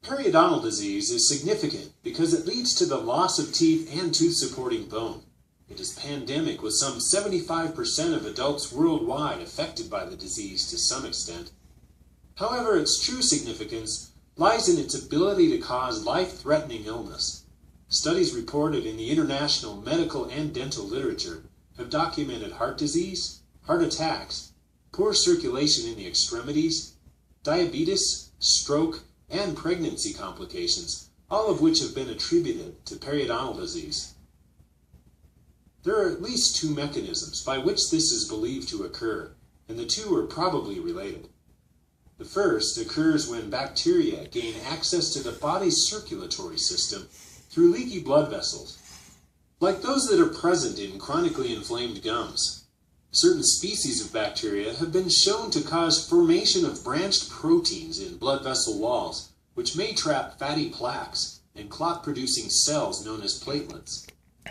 Periodontal disease is significant because it leads to the loss of teeth and tooth-supporting bone. It is pandemic, with some 75% of adults worldwide affected by the disease to some extent. However, its true significance lies in its ability to cause life-threatening illness. Studies reported in the international medical and dental literature have documented heart disease, heart attacks, poor circulation in the extremities, diabetes, stroke, and pregnancy complications, all of which have been attributed to periodontal disease. There are at least two mechanisms by which this is believed to occur, and the two are probably related. The first occurs when bacteria gain access to the body's circulatory system through leaky blood vessels, like those that are present in chronically inflamed gums. Certain species of bacteria have been shown to cause formation of branched proteins in blood vessel walls, which may trap fatty plaques and clot-producing cells known as platelets.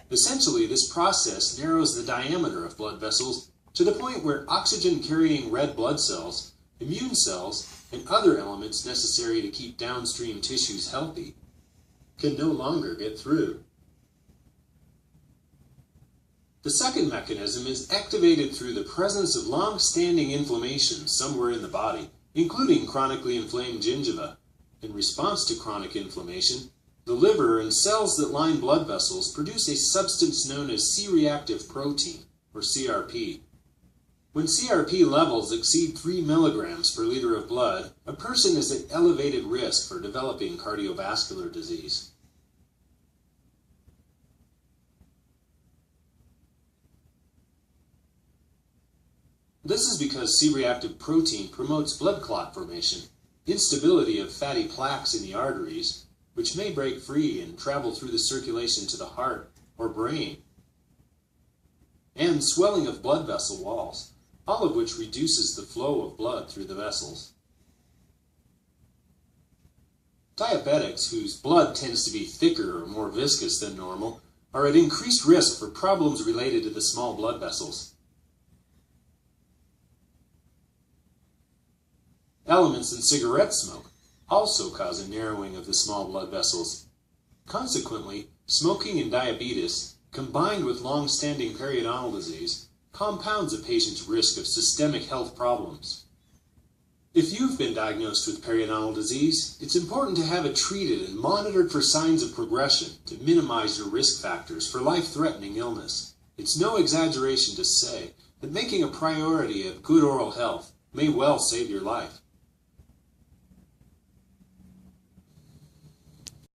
Essentially, this process narrows the diameter of blood vessels to the point where oxygen-carrying red blood cells, immune cells, and other elements necessary to keep downstream tissues healthy can no longer get through. The second mechanism is activated through the presence of long-standing inflammation somewhere in the body, including chronically inflamed gingiva. In response to chronic inflammation, the liver and cells that line blood vessels produce a substance known as C-reactive protein, or CRP. When CRP levels exceed 3 milligrams per liter of blood, a person is at elevated risk for developing cardiovascular disease. This is because C-reactive protein promotes blood clot formation, instability of fatty plaques in the arteries, which may break free and travel through the circulation to the heart or brain, and swelling of blood vessel walls, all of which reduces the flow of blood through the vessels. Diabetics, whose blood tends to be thicker or more viscous than normal, are at increased risk for problems related to the small blood vessels. Elements in cigarette smoke also cause a narrowing of the small blood vessels. Consequently, smoking and diabetes, combined with long-standing periodontal disease, compounds a patient's risk of systemic health problems. If you've been diagnosed with periodontal disease, it's important to have it treated and monitored for signs of progression to minimize your risk factors for life-threatening illness. It's no exaggeration to say that making a priority of good oral health may well save your life.